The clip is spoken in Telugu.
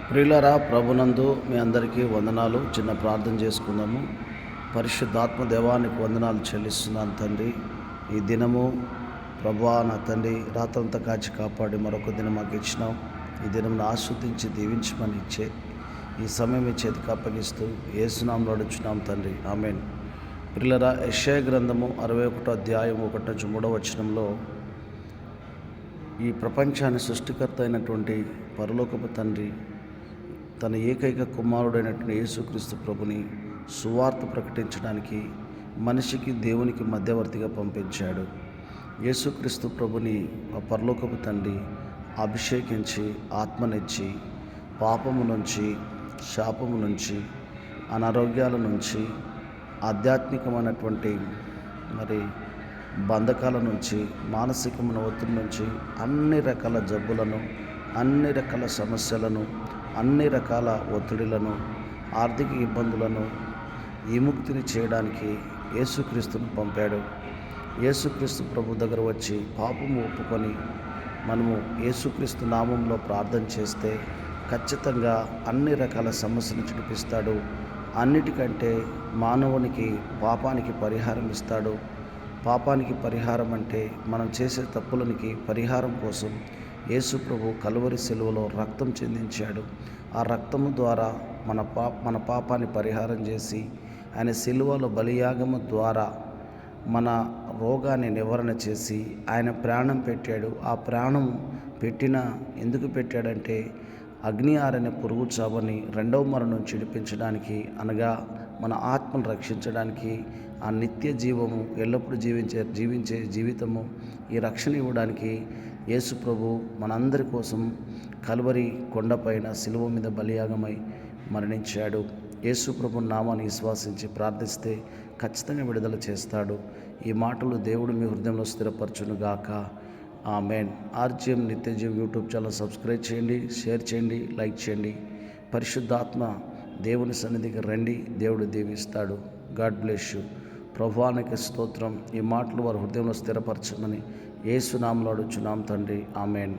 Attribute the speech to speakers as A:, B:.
A: ప్రియులారా, ప్రభునందు మీ అందరికీ వందనాలు. చిన్న ప్రార్థన చేసుకుందాము. పరిశుద్ధాత్మ దేవానికి వందనాలు చెల్లిస్తున్నాను తండ్రి. ఈ దినము ప్రభువా నా తండ్రి రాత్రంతా కాచి కాపాడి మరొక దినం మాకు ఇచ్చినాం. ఈ దినంను ఆస్వాదించి దీవించమని ఇచ్చే ఈ సమయం మీ చేతికి అప్పగిస్తూ యేసునామములో అడుగుచున్నాం తండ్రి, ఆమేన్. ప్రియులారా, యెషయా గ్రంథము 61వ అధ్యాయం 1-3వ వచనంలో ఈ ప్రపంచాన్ని సృష్టికర్త అయినటువంటి పరలోకపు తండ్రి తన ఏకైక కుమారుడైనటువంటి యేసుక్రీస్తు ప్రభుని సువార్త ప్రకటించడానికి మనిషికి దేవునికి మధ్యవర్తిగా పంపించాడు. యేసుక్రీస్తు ప్రభుని ఆ పరలోకపు తండ్రి అభిషేకించి ఆత్మనిచ్చి పాపము నుంచి, శాపము నుంచి, అనారోగ్యాల నుంచి, ఆధ్యాత్మికమైనటువంటి బంధకాల నుంచి, మానసికమైన ఒత్తిడి నుంచి, అన్ని రకాల జబ్బులను, అన్ని రకాల సమస్యలను, అన్ని రకాల ఒత్తిడిలను, ఆర్థిక ఇబ్బందులను విముక్తిని చేయడానికి యేసుక్రీస్తును పంపాడు. యేసుక్రీస్తు ప్రభు దగ్గర వచ్చి పాపము ఒప్పుకొని మనము యేసుక్రీస్తు నామంలో ప్రార్థన చేస్తే ఖచ్చితంగా అన్ని రకాల సమస్యలు చూపిస్తాడు. అన్నిటికంటే మానవునికి పాపానికి పరిహారం ఇస్తాడు. పాపానికి పరిహారం అంటే మనం చేసే తప్పులనికి పరిహారం కోసం యేసు ప్రభు కలువరి సిలువలో రక్తం చెందించాడు. ఆ రక్తము ద్వారా మన పాపాన్ని పరిహారం చేసి ఆయన సిలువలో బలియాగము ద్వారా మన రోగాన్ని నివారణ చేసి ఆయన ప్రాణం పెట్టాడు. ఆ ప్రాణం ఎందుకు పెట్టాడంటే అగ్ని ఆరని పురుగు చావని రెండవ మరణం చిడిపించడానికి, అనగా మన ఆత్మను రక్షించడానికి, ఆ నిత్య జీవము ఎల్లప్పుడూ జీవించే జీవితము ఈ రక్షణ ఇవ్వడానికి యేసు ప్రభు మనందరి కోసం కలువరి కొండపైన సిలువ మీద బలియాగమై మరణించాడు. యేసు ప్రభు నామాన్ని విశ్వాసించి ప్రార్థిస్తే ఖచ్చితంగా విడుదల చేస్తాడు. ఈ మాటలు దేవుడు మీ హృదయంలో స్థిరపరచును గాక, ఆమేన్. ఆర్జీఎం నిత్యజీవం యూట్యూబ్ ఛానల్ సబ్స్క్రైబ్ చేయండి, షేర్ చేయండి, లైక్ చేయండి. పరిశుద్ధాత్మ దేవుని సన్నిధికి రండి, దేవుడు దీవిస్తాడు. God bless you. ప్రభువానికి స్తోత్రం. ఈ మాటలు వారి హృదయంలో స్థిరపరచమని యేసు నామములో అడుగుచున్నాం తండ్రి, ఆమేన్.